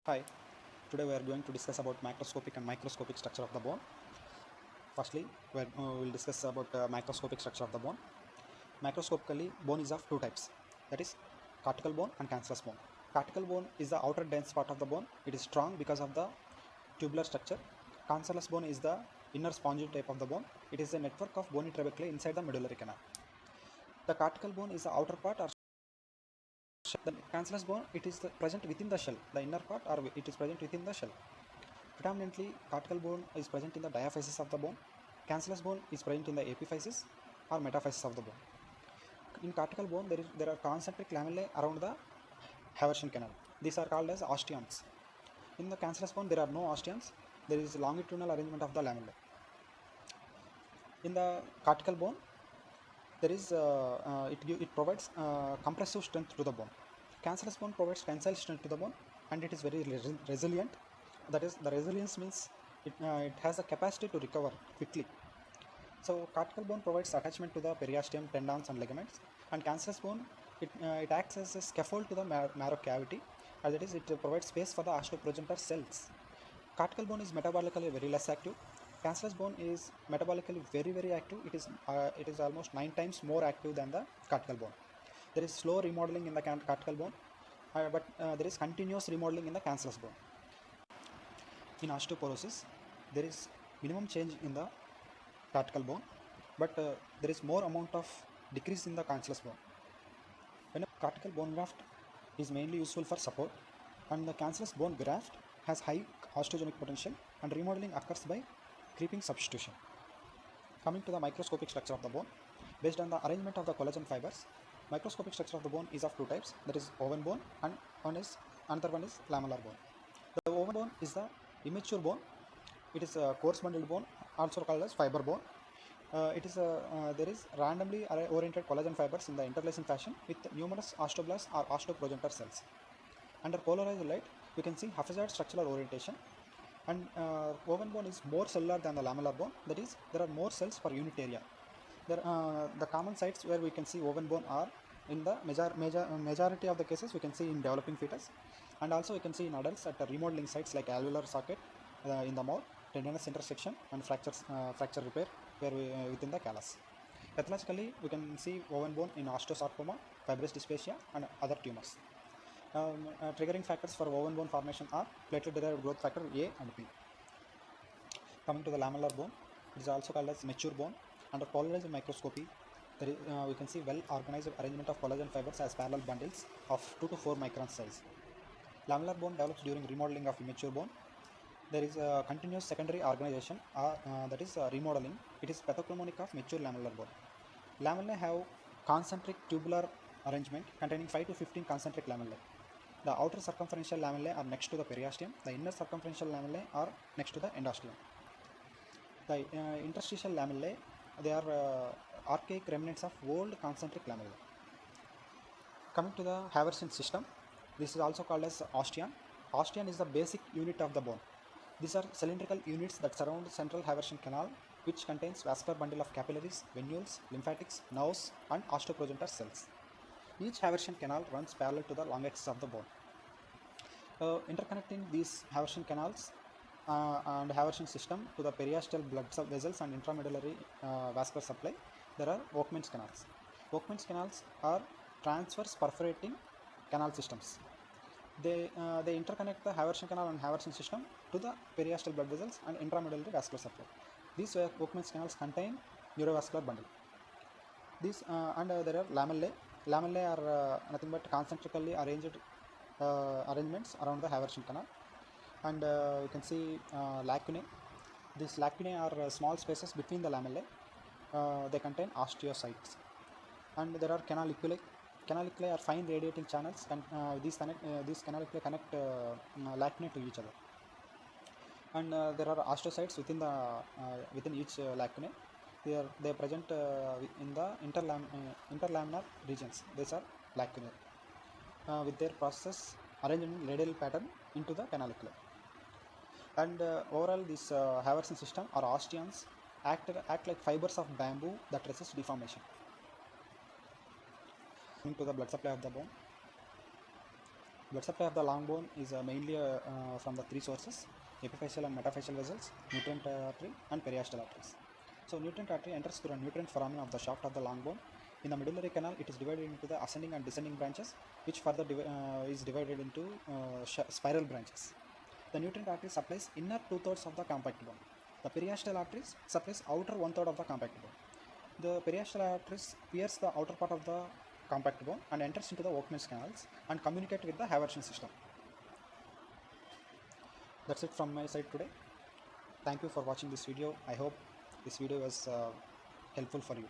Hi, today we are going to discuss about macroscopic and microscopic structure of the bone. Firstly, we'll discuss about microscopic structure of the bone. Macroscopically, bone is of two types, that is cortical bone and cancellous bone. Cortical bone is the outer dense part of the bone. It is strong because of the tubular structure. Cancellous bone is the inner spongy type of the bone. It is a network of bony trabeculae inside the medullary canal. The cortical bone is the outer part or the cancellous bone, it is present within the shell, the inner part, or it is present within the shell. Predominantly, cortical bone is present in the diaphysis of the bone. Cancellous bone is present in the epiphysis or metaphysis of the bone. In cortical bone, there are concentric lamellae around the Haversian canal. These are called as osteons. In the cancellous bone, there are no osteons. There is longitudinal arrangement of the lamellae. In the cortical bone, there is it provides compressive strength to the bone. Cancellous bone provides tensile strength to the bone, and it is very resilient. That is, the resilience means it has a capacity to recover quickly. So cortical bone provides attachment to the periosteum, tendons, and ligaments, and cancellous bone it acts as a scaffold to the marrow cavity, as it is it provides space for the osteoprogenitor cells. Cortical bone is metabolically very less active. Cancellous bone is metabolically very active. It is almost 9 times more active than the cortical bone. There is slow remodeling in the cortical bone, but there is continuous remodeling in the cancellous bone. In osteoporosis, there is minimum change in the cortical bone, but there is more amount of decrease in the cancellous bone. When a cortical bone graft is mainly useful for support, and the cancellous bone graft has high osteogenic potential, and remodeling occurs by creeping substitution. Coming to the microscopic structure of the bone, based on the arrangement of the collagen fibers, microscopic structure of the bone is of two types, that is oven bone and another one is lamellar bone. The oven bone is the immature bone. It is a coarse bundled bone, also called as fiber bone. There is randomly oriented collagen fibers in the interlacing fashion with numerous osteoblasts or osteoprogenitor cells. Under polarized light, you can see haphazard structural orientation, and oven bone is more cellular than the lamellar bone. That is, there are more cells per unit area. The common sites where we can see oven bone are in the majority of the cases we can see in developing fetus, and also we can see in adults at the remodeling sites like alveolar socket in the mouth, tendinous intersection, and fracture repair within the callus. Pathologically, we can see oven bone in osteosarcoma, fibrous dysphasia, and other tumors. Triggering factors for oven bone formation are platelet-derived growth factor A and B. Coming to the lamellar bone, it is also called as mature bone. Under polarized microscopy, we can see well-organized arrangement of collagen fibers as parallel bundles of 2 to 4 micron size. Lamellar bone develops during remodeling of immature bone. There is a continuous secondary organization, that is remodeling. It is pathognomonic of mature lamellar bone. Lamellae have concentric tubular arrangement containing 5 to 15 concentric lamellae. The outer circumferential lamellae are next to the periosteum. The inner circumferential lamellae are next to the endosteum. The interstitial lamellae, they are archaic remnants of old concentric lamellae. Coming to the Haversian system, this is also called as osteon. Osteon is the basic unit of the bone. These are cylindrical units that surround the central Haversian canal, which contains vascular bundle of capillaries, venules, lymphatics, nerves, and osteoprogenitor cells. Each Haversian canal runs parallel to the long axis of the bone. Interconnecting these Haversian canals and Haversian system to the periosteal blood vessels and intramedullary vascular supply, there are Volkmann's canals. Volkmann's canals are transverse perforating canal systems. They interconnect the Haversian canal and Haversian system to the periosteal blood vessels and intramedullary vascular supply. These Volkmann's canals contain neurovascular bundle. There are lamellae. Lamellae are nothing but concentrically arranged arrangements around the Haversian canal, and you can see lacunae. These lacunae are small spaces between the lamellae. They contain osteocytes, and there are canaliculae. Canaliculae are fine radiating channels, and these canaliculae connect lacunae to each other. And there are osteocytes within each lacunae. They are present in the interlaminar regions. These are lacunae with their processes arranged in radial pattern into the canaliculae. And overall, this Haversian system or osteons act like fibers of bamboo that resist deformation. Coming to the blood supply of the bone, Blood supply of the long bone is mainly from the three sources: epiphyseal and metaphyseal vessels, nutrient artery, and periostal arteries. So, nutrient artery enters through a nutrient foramen of the shaft of the long bone. In the medullary canal, it is divided into the ascending and descending branches, which further is divided into spiral branches. The nutrient artery supplies inner two-thirds of the compact bone. The periostal arteries supplies outer one-third of the compact bone. The periostal arteries pierce the outer part of the compact bone and enters into the Volkmann's canals and communicate with the Haversian system. That's it from my side today. Thank you for watching this video. I hope this video was helpful for you.